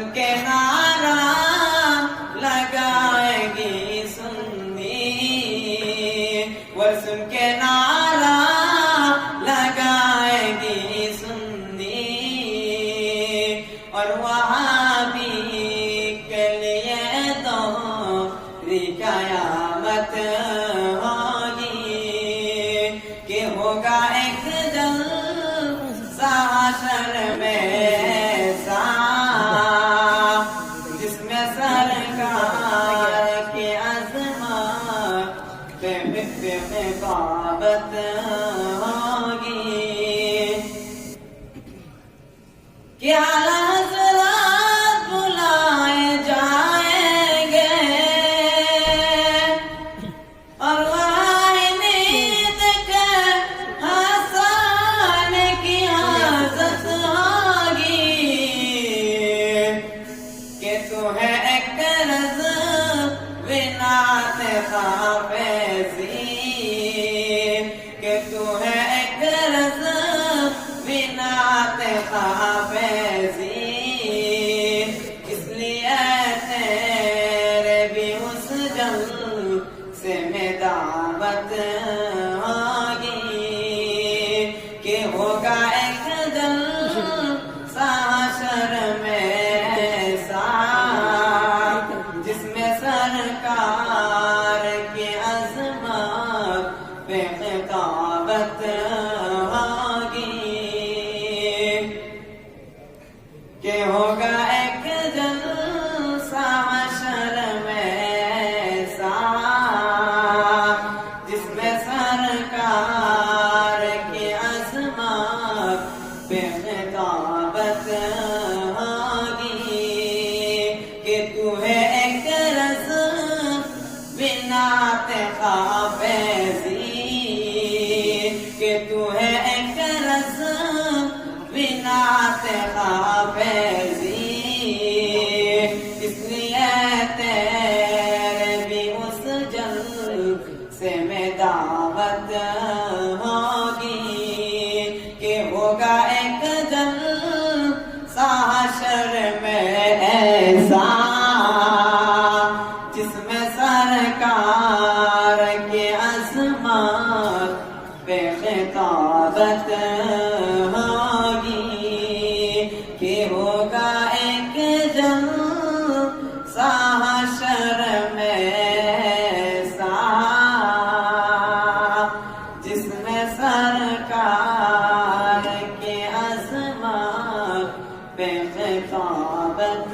وصل کے نعرہ لگائے گی سنی، وصل کے نعرہ لگائے گی سنی، اور وہاں بھی کے لیے تو قیامت ہوگی کہ ہوگا ایک جلسہ حشر میں ایسا جس میں سرکار کی عظمت پہ رقابت ہوگی کہ حضرات بلائے جائیں گے اور وہاں نیند کے حسان کی حاجت ہوگی کہ تو ہے ایک رضوانات حافظی، کہ تو ہے ایک رضوانات حافظی، اس لیے تیرے بھی اس جلسے میں دعوت ہوگی کہ ہوگا ایک جلسہ حشر میں ایسا جس میں سرکار کی عظمت پہ خطابت ہوگی کہ ہوگا ایک جلسہ حشر میں ایسا جس میں سرکار کی عظمت پہ خطابت ہوگی کہ تو ہے ایک رضوانات حافظی، کہ تو ہے ایک رضوانات حافظی، اس لیے تیرے بھی اس جلسے میں دعوت ہوگی کہ ہوگا ایک جلسہ حشر میں ایسا جس میں سرکار کی عظمت پہ خطابت ہوگی کہ ہوگا ایک جلسہ حشر میں ایسا جس میں سرکار کی عظمت پہ خطابت